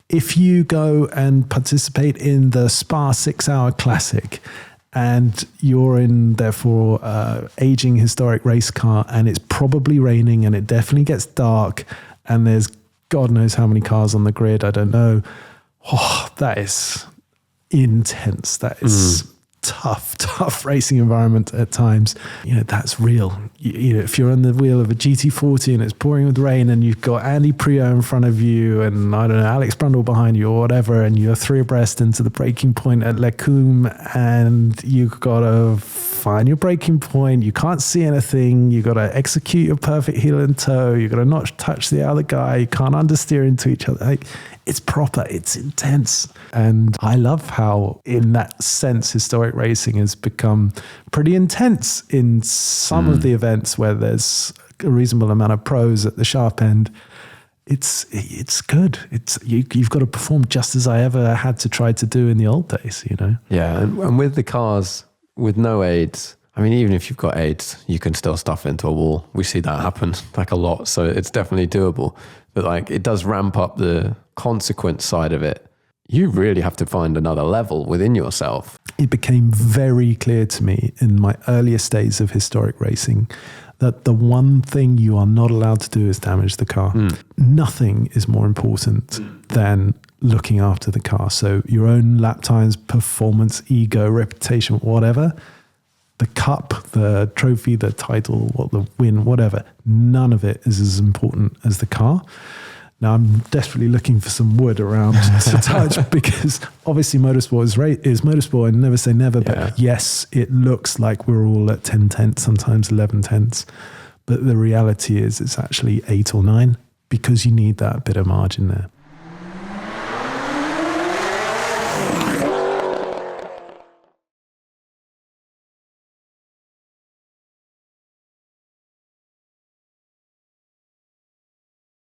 if you go and participate in the Spa 6-hour classic and you're in, therefore, aging historic race car, and it's probably raining and it definitely gets dark and there's God knows how many cars on the grid, I don't know. Oh, that is intense. That is tough racing environment at times. That's real. If you're on the wheel of a GT40 and it's pouring with rain and you've got Andy Priaulx in front of you and I don't know, Alex Brundle behind you or whatever, and you're 3 abreast into the braking point at Lecumbe and you've got to find your braking point, you can't see anything, you've got to execute your perfect heel and toe, you've got to not touch the other guy, you can't understeer into each other. It's proper, it's intense. And I love how, in that sense, historic racing has become pretty intense in some of the events where there's a reasonable amount of pros at the sharp end. It's good. You've got to perform just as I ever had to try to do in the old days, Yeah, and with the cars, with no aids, I mean, even if you've got aids, you can still stuff into a wall. We see that happen a lot. So it's definitely doable. But it does ramp up the consequence side of it. You really have to find another level within yourself. It became very clear to me in my earliest days of historic racing that the one thing you are not allowed to do is damage the car. Nothing is more important than looking after the car. So your own lap times, performance, ego, reputation, whatever, the cup, the trophy, the title, the win, whatever, none of it is as important as the car. Now, I'm desperately looking for some wood around to touch because obviously motorsport is motorsport, and never say never. But yes, it looks like we're all at 10 tenths, sometimes 11 tenths. But the reality is it's actually 8 or 9 because you need that bit of margin there.